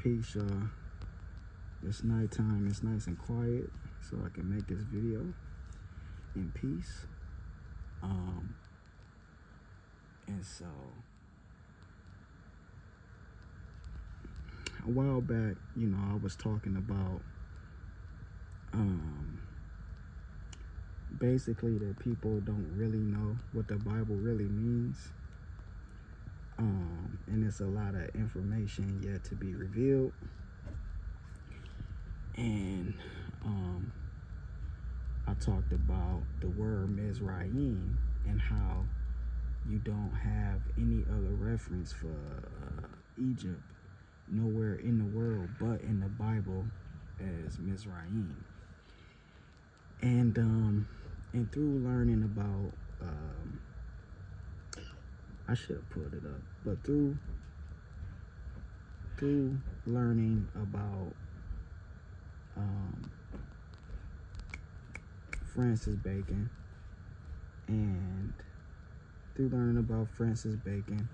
Peace, y'all. It's nighttime. It's nice and quiet, so I can make this video in peace. And so a while back, I was talking about basically that people don't really know what the Bible really means. And it's a lot of information yet to be revealed. And I talked about the word Mizraim and how you don't have any other reference for Egypt nowhere in the world but in the Bible as Mizraim. And through learning about I should have put it up, but through learning about Francis Bacon, and through learning about Francis Bacon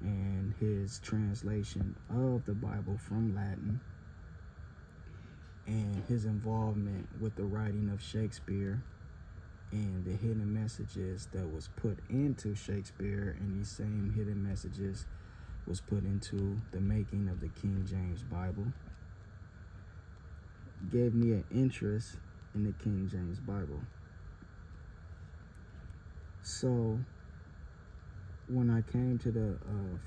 and his translation of the Bible from Latin, and his involvement with the writing of Shakespeare and the hidden messages that was put into Shakespeare, and these same hidden messages was put into the making of the King James Bible, gave me an interest in the King James Bible. So when I came to the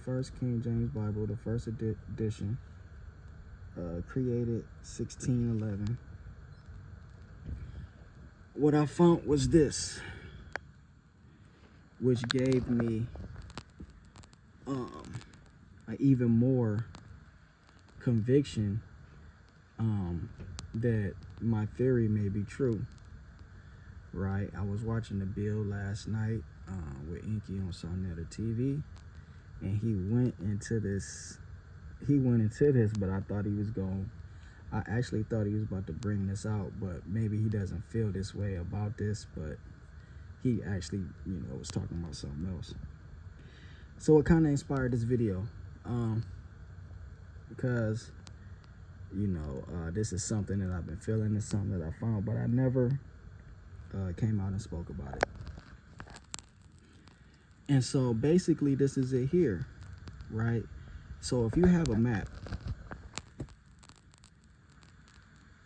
first King James Bible, the first edition, created 1611, what I found was this, which gave me even more conviction that my theory may be true, right? I was watching the bill last night with Inky on Sonetta TV, and he went into this, but I thought he was I actually thought he was about to bring this out, but maybe he doesn't feel this way about this, but he actually, was talking about something else. So it kind of inspired this video, because, this is something that I've been feeling, it's something that I found, but I never came out and spoke about it. And so basically this is it here, right? So if you have a map,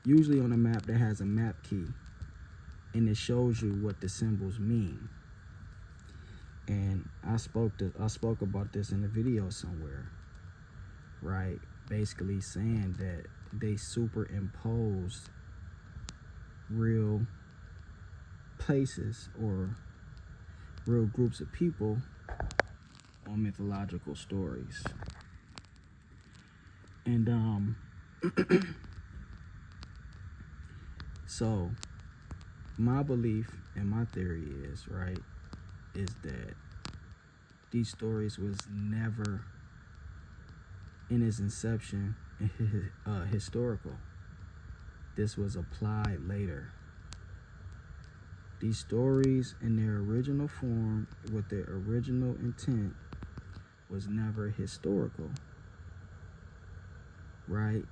usually on a map that has a map key, and it shows you what the symbols mean. And I spoke about this in a video somewhere, right? Basically saying that they superimposed real places or real groups of people on mythological stories. And so my belief and my theory is, right, is that these stories was never in its inception historical. This was applied later. These stories in their original form with their original intent was never historical, right?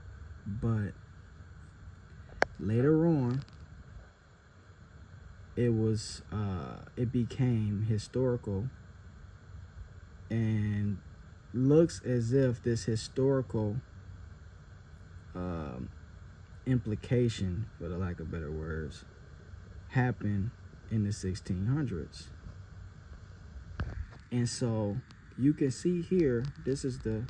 But later on, it became historical, and looks as if this historical implication, for the lack of better words, happened in the 1600s. And so you can see here, this is the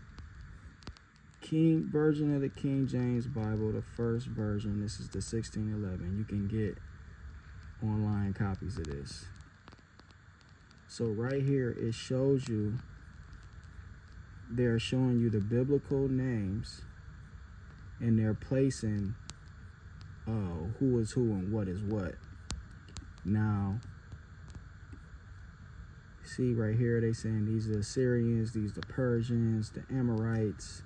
version of the King James Bible, the first version. This is the 1611. You can get online copies of this. So right here, it shows you, they're showing you the biblical names, and they're placing who is who and what is what. Now, see right here, they saying these are the Assyrians, these are the Persians, the Amorites,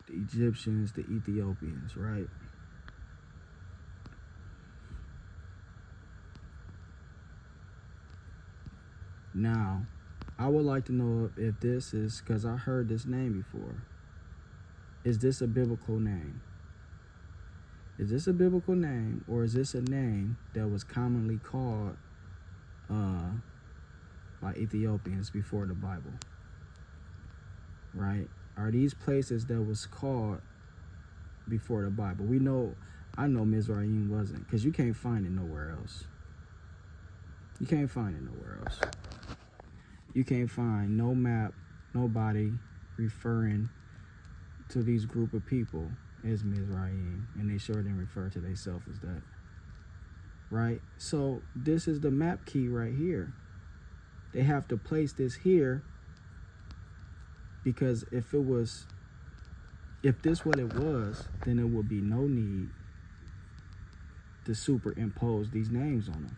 the Egyptians, the Ethiopians, right? Now, I would like to know if this is, because I heard this name before. Is this a biblical name? Is this a biblical name, or is this a name that was commonly called by Ethiopians before the Bible? Right? Are these places that was called before the Bible? I know Mizraim wasn't, because you can't find it nowhere else. You can't find it nowhere else. You can't find no map, nobody referring to these group of people as Mizraim, and they sure didn't refer to themselves as that. Right? So this is the map key right here. They have to place this here, because if this what it was, then there would be no need to superimpose these names on them.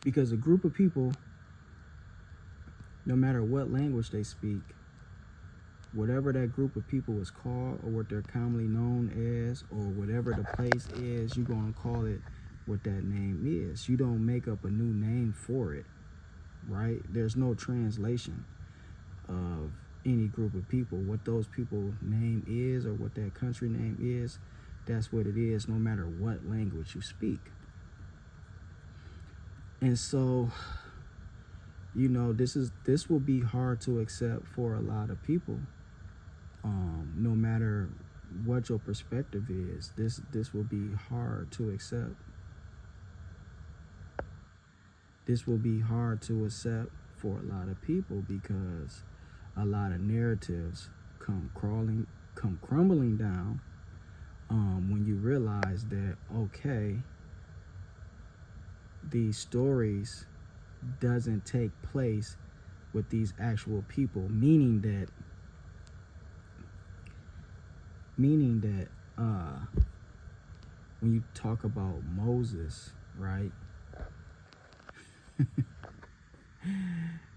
Because a group of people, no matter what language they speak, whatever that group of people was called, or what they're commonly known as, or whatever the place is, you're going to call it what that name is. You don't make up a new name for it, right? There's no translation of any group of people. What those people name is, or what that country name is, that's what it is, no matter what language you speak. And so, you know, this will be hard to accept for a lot of people. No matter what your perspective is, this will be hard to accept. This will be hard to accept for a lot of people, because a lot of narratives come crumbling down when you realize that, okay, these stories doesn't take place with these actual people, meaning that when you talk about Moses, right,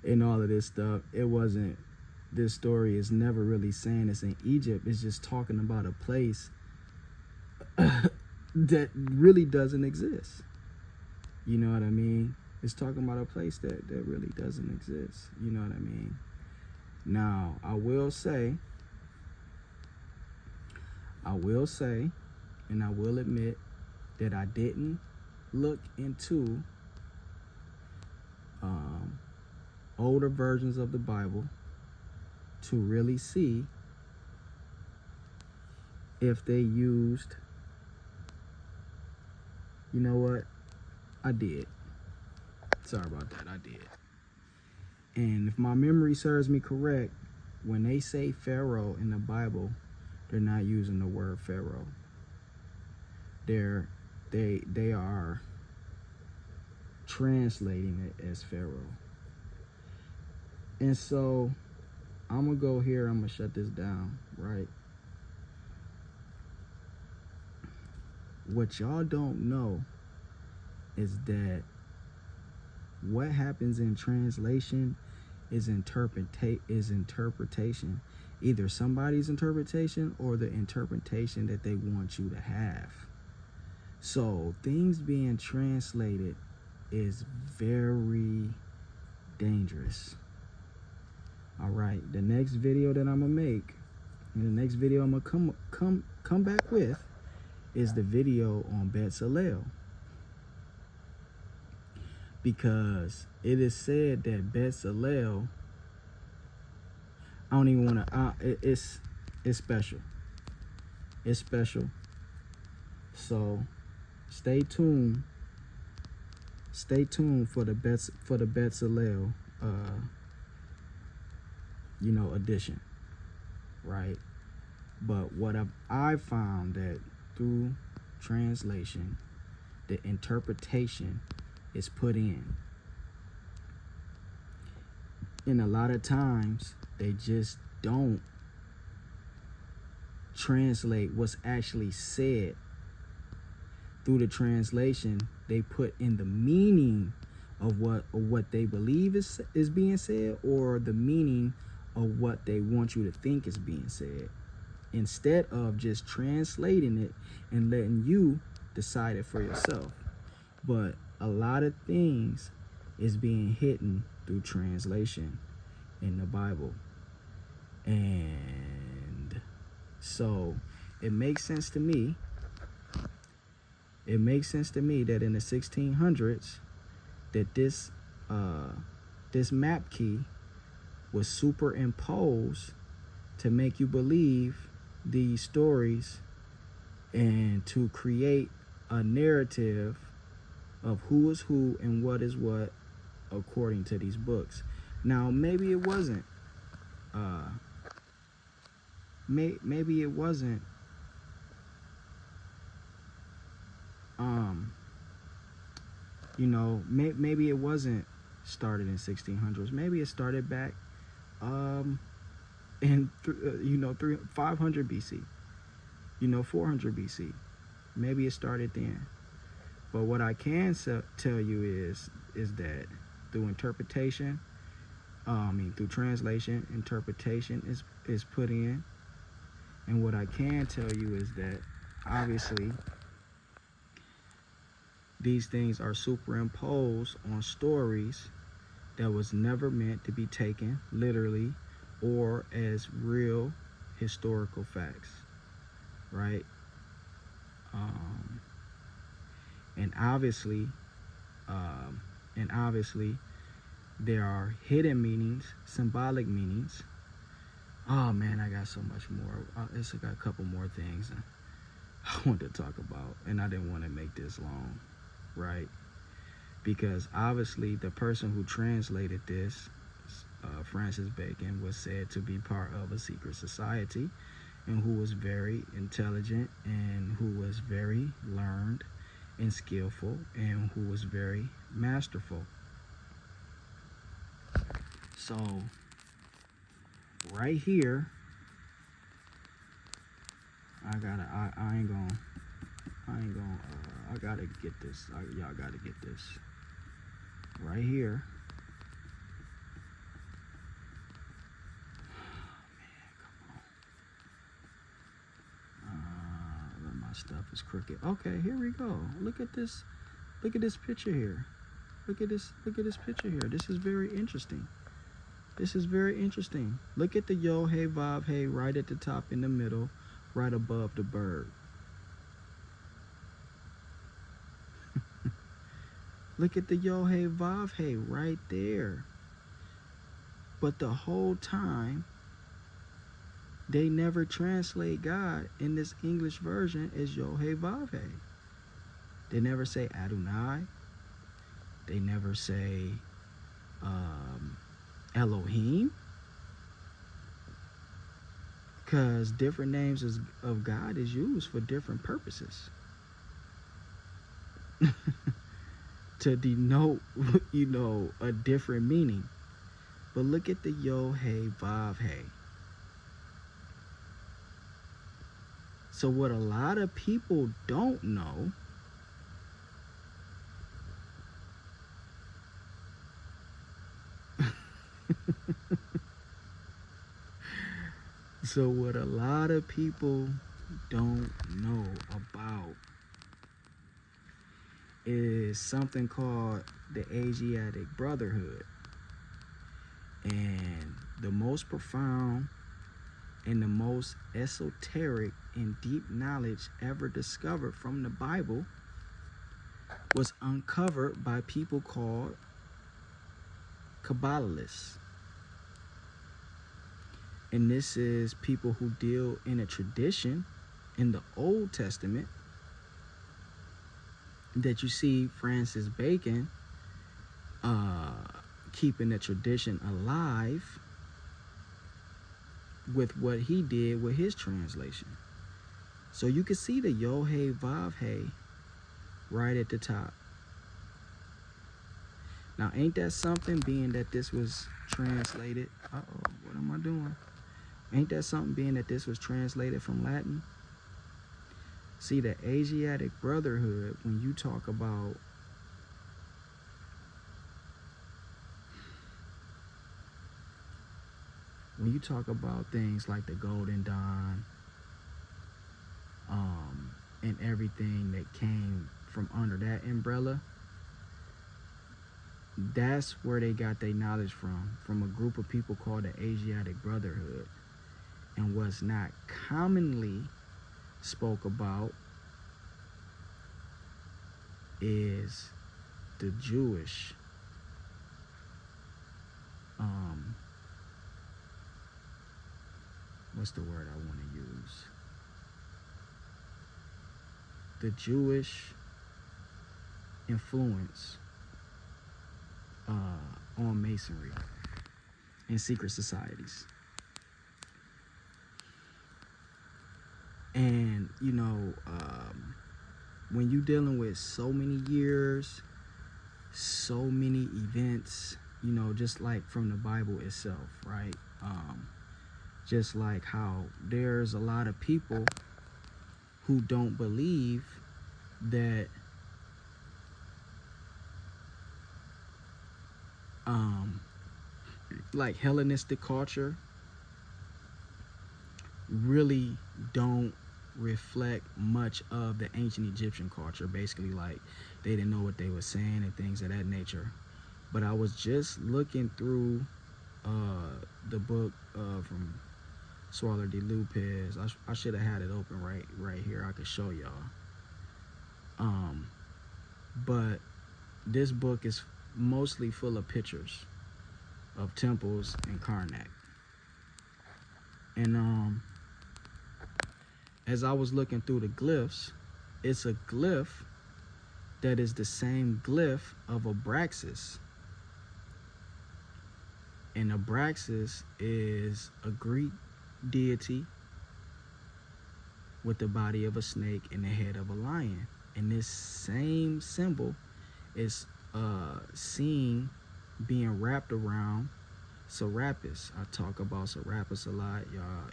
and all of this stuff, this story is never really saying it's in Egypt. It's just talking about a place that really doesn't exist. You know what I mean? It's talking about a place that really doesn't exist. You know what I mean? Now, I will say, and I will admit that I didn't look into older versions of the Bible to really see if they used, you know what? I did. Sorry about that, I did. And if my memory serves me correct, when they say Pharaoh in the Bible, they're not using the word Pharaoh. They are translating it as Pharaoh. And so I'm gonna go here, I'm gonna shut this down, right? What y'all don't know is that what happens in translation is interpretation. Either somebody's interpretation or the interpretation that they want you to have. So things being translated is very dangerous. All right, the next video that I'm gonna make, and the next video I'm gonna come back with, is the video on Bezalel. Because it is said that Bezalel, I don't even want to, it's special. It's special. So stay tuned. Stay tuned for the Bezalel, edition, right? But what I found that through translation, the interpretation is put in. And a lot of times they just don't translate what's actually said. Through the translation, they put in the meaning of what they believe is being said, or the meaning of what they want you to think is being said, instead of just translating it and letting you decide it for yourself. But a lot of things is being hidden through translation in the Bible. And so it makes sense to me. It makes sense to me that in the 1600s, that this map key was superimposed to make you believe these stories and to create a narrative of who is who and what is what according to these books. Now, maybe it wasn't. Maybe it wasn't. Maybe it wasn't started in 1600s. Maybe it started back in 500 BC. 400 BC. Maybe it started then. But what I can tell you is that through interpretation, through translation, interpretation is put in. And what I can tell you is that obviously these things are superimposed on stories that was never meant to be taken literally or as real historical facts, right? And obviously there are hidden meanings, symbolic meanings. Oh man, I got so much more. I got a couple more things I wanted to talk about, and I didn't want to make this long, right? Because obviously the person who translated this, Francis Bacon, was said to be part of a secret society and who was very intelligent and who was very learned and skillful and who was very masterful. So right here, I gotta get this. Y'all gotta get this right here. My stuff is crooked. Okay, here we go. Look at this picture here. Look at this picture here. This is very interesting. Look at the yo, hey, vav, hey right at the top in the middle, right above the bird. Look at the yo, hey, vav, hey right there. But the whole time, they never translate God in this English version as yo, hey, vav, hey. They never say Adonai. They never say Elohim. Because different names of God is used for different purposes. To denote, a different meaning. But look at the yo, hey, vav, hey. So what a lot of people don't know So what a lot of people don't know about is something called the Asiatic Brotherhood. And the most profound and the most esoteric and deep knowledge ever discovered from the Bible was uncovered by people called Kabbalists. And this is people who deal in a tradition in the Old Testament that you see Francis Bacon keeping the tradition alive with what he did with his translation. So you can see the Yod Hey Vav Hey right at the top. Now, ain't that something, being that this was translated? What am I doing? Ain't that something, being that this was translated from Latin? See, the Asiatic Brotherhood, when you talk about things like the Golden Dawn, and everything that came from under that umbrella, that's where they got their knowledge from a group of people called the Asiatic Brotherhood. And what's not commonly spoke about is the Jewish what's the word I want to use? The Jewish influence on Masonry and secret societies. And when you're dealing with so many years, so many events, just like from the Bible itself, right? Just like how there's a lot of people who don't believe that like Hellenistic culture really don't reflect much of the ancient Egyptian culture. Basically, like, they didn't know what they were saying and things of that nature. But I was just looking through the book from Swallow de Lopez. I should have had it open right here. I could show y'all. But this book is mostly full of pictures of temples in Karnak. And as I was looking through the glyphs, it's a glyph that is the same glyph of Abraxas. And Abraxas is a Greek deity with the body of a snake and the head of a lion. And this same symbol is seen being wrapped around Serapis. I talk about Serapis a lot. Y'all,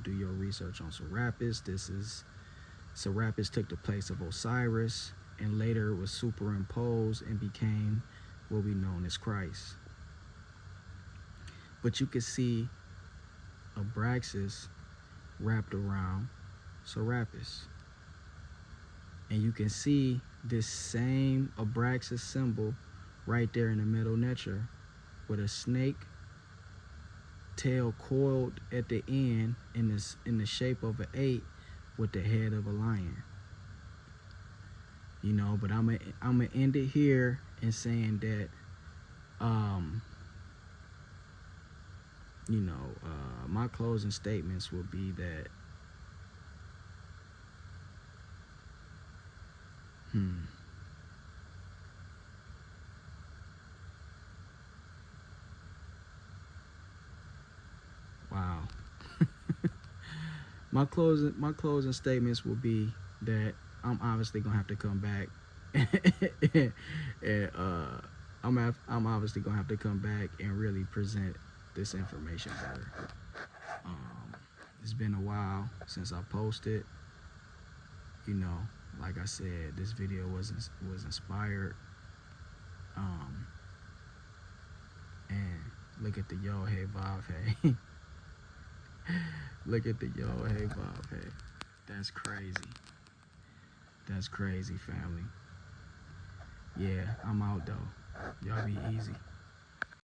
do your research on Serapis. Serapis took the place of Osiris, and later it was superimposed and became what we know as Christ. But you can see Abraxas wrapped around Serapis. And you can see this same Abraxas symbol right there in the middle niche with a snake tail coiled at the end in the shape of an 8 with the head of a lion. But I'm gonna end it here and saying that my closing statements will be that wow. My closing statements will be that I'm obviously gonna have to come back and I'm obviously gonna have to come back and really present this information better. It's been a while since I posted. Like I said, this video was inspired. And look at the yo hey Bob hey. Look at the yo hey Bob hey. That's crazy. That's crazy, family. Yeah, I'm out though. Y'all be easy.